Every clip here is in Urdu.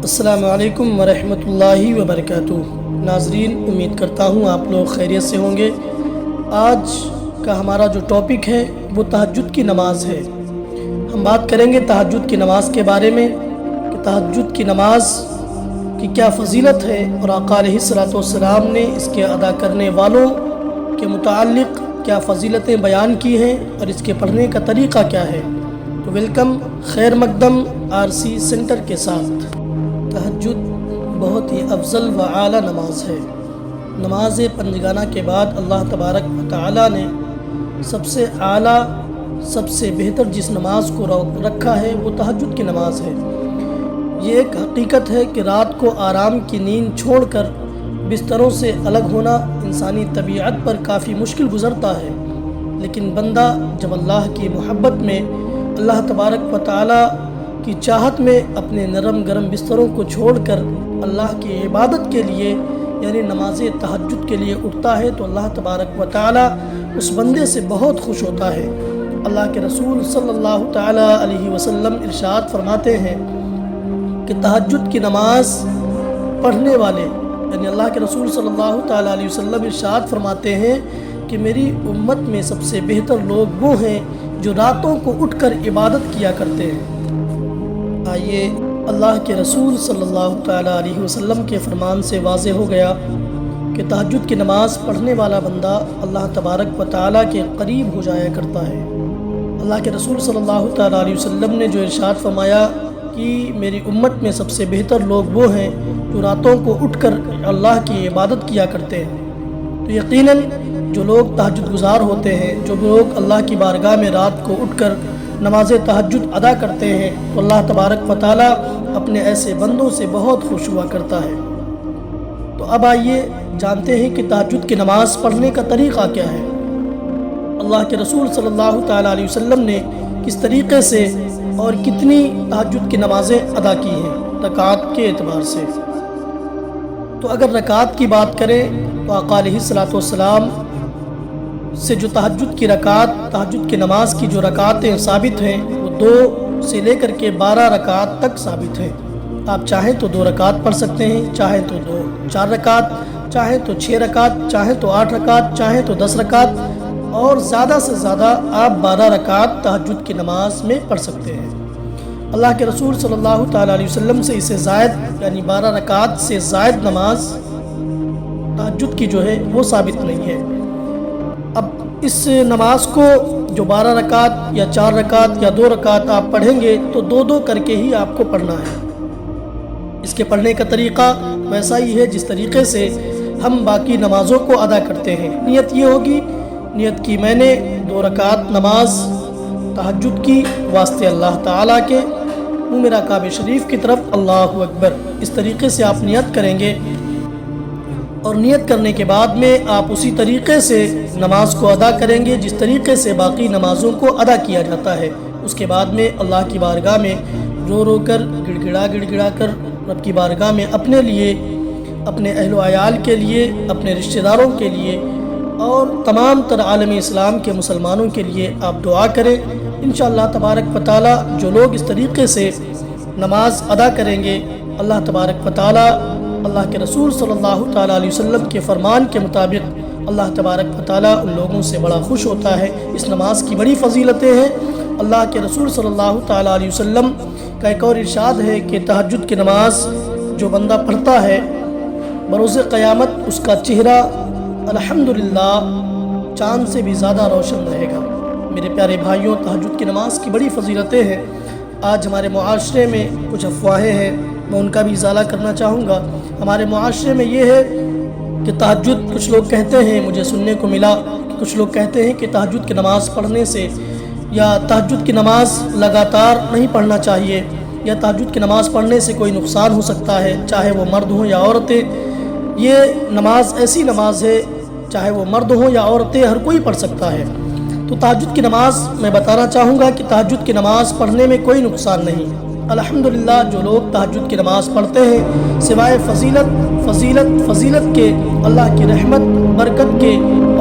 السلام علیکم ورحمۃ اللہ وبرکاتہ۔ ناظرین، امید کرتا ہوں آپ لوگ خیریت سے ہوں گے۔ آج کا ہمارا جو ٹاپک ہے وہ تہجد کی نماز ہے۔ ہم بات کریں گے تہجد کی نماز کے بارے میں کہ تہجد کی نماز کی کیا فضیلت ہے اور آقا علیہ الصلوۃ والسلام نے اس کے ادا کرنے والوں کے متعلق کیا فضیلتیں بیان کی ہیں اور اس کے پڑھنے کا طریقہ کیا ہے۔ تو ویلکم خیر مقدم RC سینٹر کے ساتھ۔ تہجد بہت ہی افضل و اعلیٰ نماز ہے۔ نماز پنجگانہ کے بعد اللہ تبارک و تعالی نے سب سے اعلیٰ، سب سے بہتر جس نماز کو رکھا ہے وہ تہجد کی نماز ہے۔ یہ ایک حقیقت ہے کہ رات کو آرام کی نیند چھوڑ کر بستروں سے الگ ہونا انسانی طبیعت پر کافی مشکل گزرتا ہے، لیکن بندہ جب اللہ کی محبت میں، اللہ تبارک و تعالی کی چاہت میں اپنے نرم گرم بستروں کو چھوڑ کر اللہ کی عبادت کے لیے یعنی نماز تہجد کے لیے اٹھتا ہے تو اللہ تبارک و تعالی اس بندے سے بہت خوش ہوتا ہے۔ اللہ کے رسول صلی اللہ تعالی علیہ وسلم ارشاد فرماتے ہیں کہ تہجد کی نماز پڑھنے والے یعنی اللہ کے رسول صلی اللہ تعالی علیہ وسلم ارشاد فرماتے ہیں کہ میری امت میں سب سے بہتر لوگ وہ ہیں جو راتوں کو اٹھ کر عبادت کیا کرتے ہیں۔ آئیے اللہ کے رسول صلی اللہ تعالی علیہ وسلم کے فرمان سے واضح ہو گیا کہ تہجد کی نماز پڑھنے والا بندہ اللہ تبارک و تعالی کے قریب ہو جایا کرتا ہے۔ اللہ کے رسول صلی اللہ تعالی علیہ وسلم نے جو ارشاد فرمایا کہ میری امت میں سب سے بہتر لوگ وہ ہیں جو راتوں کو اٹھ کر اللہ کی عبادت کیا کرتے ہیں، تو یقیناً جو لوگ تہجد گزار ہوتے ہیں، جو لوگ اللہ کی بارگاہ میں رات کو اٹھ کر نماز تہجد ادا کرتے ہیں تو اللہ تبارک و تعالی اپنے ایسے بندوں سے بہت خوش ہوا کرتا ہے۔ تو اب آئیے جانتے ہیں کہ تہجد کی نماز پڑھنے کا طریقہ کیا ہے۔ اللہ کے رسول صلی اللہ تعالی علیہ وسلم نے کس طریقے سے اور کتنی تہجد کی نمازیں ادا کی ہیں رکعات کے اعتبار سے۔ تو اگر رکعات کی بات کریں تو آقا علیہ الصلوۃ والسلام سے جو تہجد کی رکعات، تہجد کی نماز کی جو رکعتیں ثابت ہیں وہ 2 سے لے کر کے 12 رکعات تک ثابت ہیں۔ آپ چاہیں تو 2 رکعات پڑھ سکتے ہیں، چاہیں تو 4 رکعات، چاہیں تو 6 رکعات، چاہیں تو 8 رکعات، چاہیں تو 10 رکعات، اور زیادہ سے زیادہ آپ 12 رکعات تہجد کی نماز میں پڑھ سکتے ہیں۔ اللہ کے رسول صلی اللہ تعالی علیہ وسلم سے اسے زائد یعنی 12 رکعات سے زائد نماز تہجد کی جو ہے وہ ثابت نہیں ہے۔ اب اس نماز کو جو 12 رکعات یا 4 رکعات یا 2 رکعات آپ پڑھیں گے تو 2 کر کے ہی آپ کو پڑھنا ہے۔ اس کے پڑھنے کا طریقہ ویسا ہی ہے جس طریقے سے ہم باقی نمازوں کو ادا کرتے ہیں۔ نیت یہ ہوگی، نیت کی میں نے 2 رکعات نماز تہجد کی واسطے اللہ تعالیٰ کے، منہ میرا کعبہ شریف کی طرف، اللہ اکبر، اس طریقے سے آپ نیت کریں گے، اور نیت کرنے کے بعد میں آپ اسی طریقے سے نماز کو ادا کریں گے جس طریقے سے باقی نمازوں کو ادا کیا جاتا ہے۔ اس کے بعد میں اللہ کی بارگاہ میں رو رو کر، گڑ گڑا کر رب کی بارگاہ میں اپنے لیے، اپنے اہل و عیال کے لیے، اپنے رشتہ داروں کے لیے اور تمام تر عالم اسلام کے مسلمانوں کے لیے آپ دعا کریں۔ انشاءاللہ تبارک و تعالی جو لوگ اس طریقے سے نماز ادا کریں گے، اللہ تبارک و تعالی اللہ کے رسول صلی اللہ تعالی علیہ وسلم کے فرمان کے مطابق اللہ تبارک و تعالی ان لوگوں سے بڑا خوش ہوتا ہے۔ اس نماز کی بڑی فضیلتیں ہیں۔ اللہ کے رسول صلی اللہ تعالی علیہ وسلم کا ایک اور ارشاد ہے کہ تہجد کی نماز جو بندہ پڑھتا ہے بروز قیامت اس کا چہرہ الحمدللہ چاند سے بھی زیادہ روشن رہے گا۔ میرے پیارے بھائیوں، تہجد کی نماز کی بڑی فضیلتیں ہیں۔ آج ہمارے معاشرے میں کچھ افواہیں ہیں، میں ان کا بھی ازالہ کرنا چاہوں گا۔ ہمارے معاشرے میں یہ ہے کہ تہجد، کچھ لوگ کہتے ہیں، مجھے سننے کو ملا کہ کچھ لوگ کہتے ہیں کہ تہجد کی نماز پڑھنے سے یا تہجد کی نماز لگاتار نہیں پڑھنا چاہیے، یا تہجد کی نماز پڑھنے سے کوئی نقصان ہو سکتا ہے، چاہے وہ مرد ہوں یا عورتیں۔ یہ نماز ایسی نماز ہے، چاہے وہ مرد ہوں یا عورتیں، ہر کوئی پڑھ سکتا ہے۔ تو تہجد کی نماز میں بتانا چاہوں گا کہ تہجد کی نماز پڑھنے میں کوئی نقصان نہیں۔ الحمدللہ جو لوگ تہجد کی نماز پڑھتے ہیں سوائے فضیلت کے، اللہ کی رحمت برکت کے،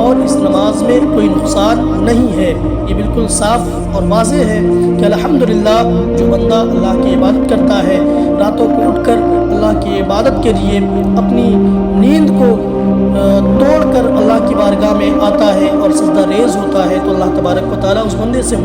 اور اس نماز میں کوئی نقصان نہیں ہے۔ یہ بالکل صاف اور واضح ہے کہ الحمدللہ جو بندہ اللہ کی عبادت کرتا ہے، راتوں کو اٹھ کر اللہ کی عبادت کے لیے اپنی نیند کو توڑ کر اللہ کی بارگاہ میں آتا ہے اور سجدہ ریز ہوتا ہے تو اللہ تبارک و تعالیٰ اس بندے سے